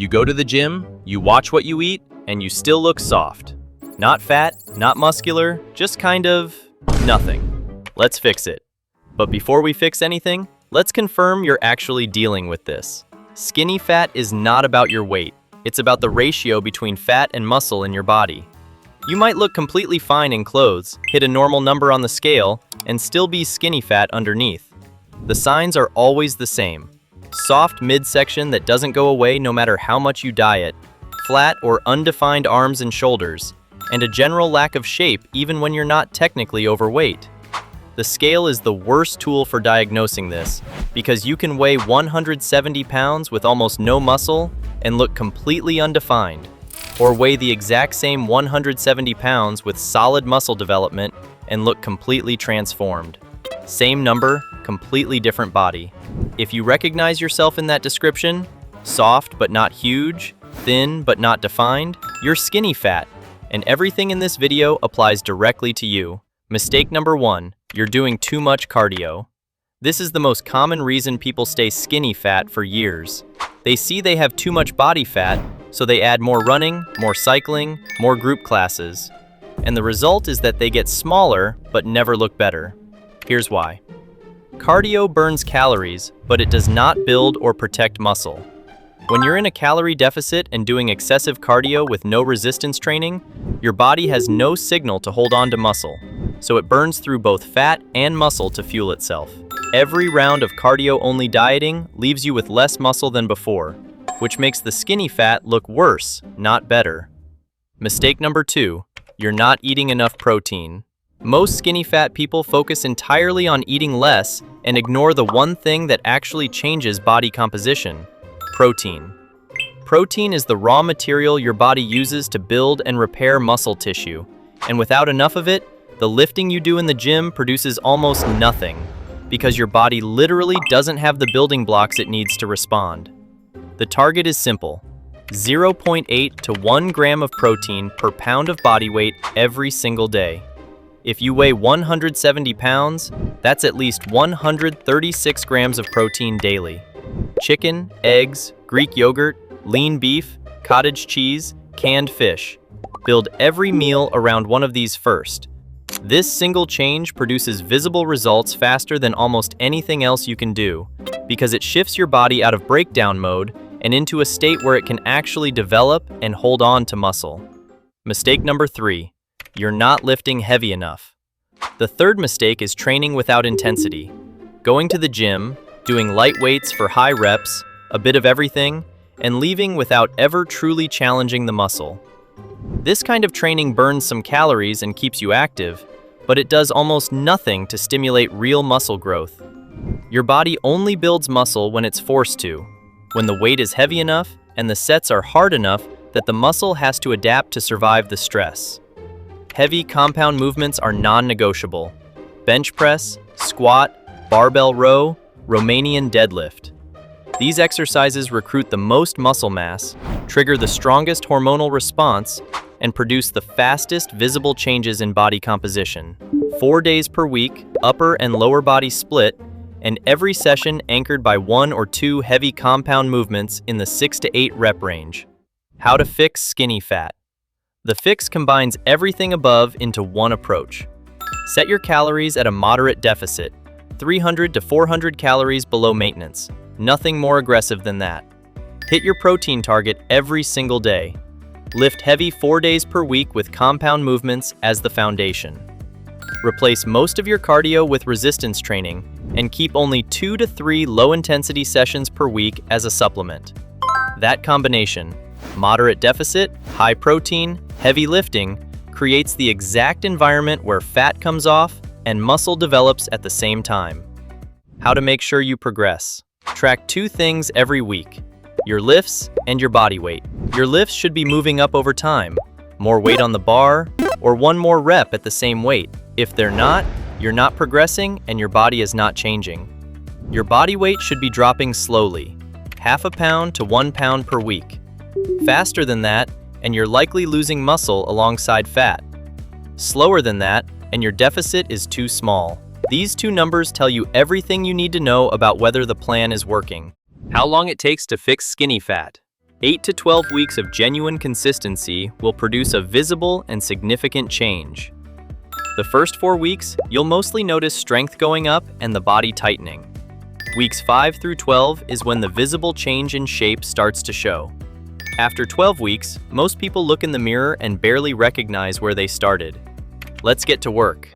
You go to the gym, you watch what you eat, and you still look soft. Not fat, not muscular, just kind of nothing. Let's fix it. But before we fix anything, let's confirm you're actually dealing with this. Skinny fat is not about your weight. It's about the ratio between fat and muscle in your body. You might look completely fine in clothes, hit a normal number on the scale, and still be skinny fat underneath. The signs are always the same. Soft midsection that doesn't go away no matter how much you diet, flat or undefined arms and shoulders, and a general lack of shape even when you're not technically overweight. The scale is the worst tool for diagnosing this because you can weigh 170 pounds with almost no muscle and look completely undefined, or weigh the exact same 170 pounds with solid muscle development and look completely transformed. Same number, completely different body. If you recognize yourself in that description, soft but not huge, thin but not defined, you're skinny fat, and everything in this video applies directly to you. Mistake number 1, you're doing too much cardio. This is the most common reason people stay skinny fat for years. They see they have too much body fat, so they add more running, more cycling, more group classes. And the result is that they get smaller but never look better. Here's why. Cardio burns calories, but it does not build or protect muscle. When you're in a calorie deficit and doing excessive cardio with no resistance training, your body has no signal to hold on to muscle, so it burns through both fat and muscle to fuel itself. Every round of cardio-only dieting leaves you with less muscle than before, which makes the skinny fat look worse, not better. Mistake number 2, you're not eating enough protein. Most skinny fat people focus entirely on eating less and ignore the one thing that actually changes body composition: protein. Protein is the raw material your body uses to build and repair muscle tissue, and without enough of it, the lifting you do in the gym produces almost nothing, because your body literally doesn't have the building blocks it needs to respond. The target is simple: 0.8 to 1 gram of protein per pound of body weight every single day. If you weigh 170 pounds, that's at least 136 grams of protein daily. Chicken, eggs, Greek yogurt, lean beef, cottage cheese, canned fish. Build every meal around one of these first. This single change produces visible results faster than almost anything else you can do, because it shifts your body out of breakdown mode and into a state where it can actually develop and hold on to muscle. Mistake number 3. You're not lifting heavy enough. The third mistake is training without intensity. Going to the gym, doing light weights for high reps, a bit of everything, and leaving without ever truly challenging the muscle. This kind of training burns some calories and keeps you active, but it does almost nothing to stimulate real muscle growth. Your body only builds muscle when it's forced to, when the weight is heavy enough and the sets are hard enough that the muscle has to adapt to survive the stress. Heavy compound movements are non-negotiable: bench press, squat, barbell row, Romanian deadlift. These exercises recruit the most muscle mass, trigger the strongest hormonal response, and produce the fastest visible changes in body composition. 4 days per week, upper and lower body split, and every session anchored by 1 or 2 heavy compound movements in the 6 to 8 rep range. How to fix skinny fat. The fix combines everything above into one approach. Set your calories at a moderate deficit, 300 to 400 calories below maintenance. Nothing more aggressive than that. Hit your protein target every single day. Lift heavy 4 days per week with compound movements as the foundation. Replace most of your cardio with resistance training and keep only 2 to 3 low-intensity sessions per week as a supplement. That combination, moderate deficit, high protein, heavy lifting, creates the exact environment where fat comes off and muscle develops at the same time. How to make sure you progress. Track 2 things every week: your lifts and your body weight. Your lifts should be moving up over time, more weight on the bar, or 1 more rep at the same weight. If they're not, you're not progressing and your body is not changing. Your body weight should be dropping slowly, half a pound to 1 pound per week. Faster than that, and you're likely losing muscle alongside fat. Slower than that, and your deficit is too small. These 2 numbers tell you everything you need to know about whether the plan is working. How long it takes to fix skinny fat. 8 to 12 weeks of genuine consistency will produce a visible and significant change. The first 4 weeks, you'll mostly notice strength going up and the body tightening. Weeks 5 through 12 is when the visible change in shape starts to show. After 12 weeks, most people look in the mirror and barely recognize where they started. Let's get to work.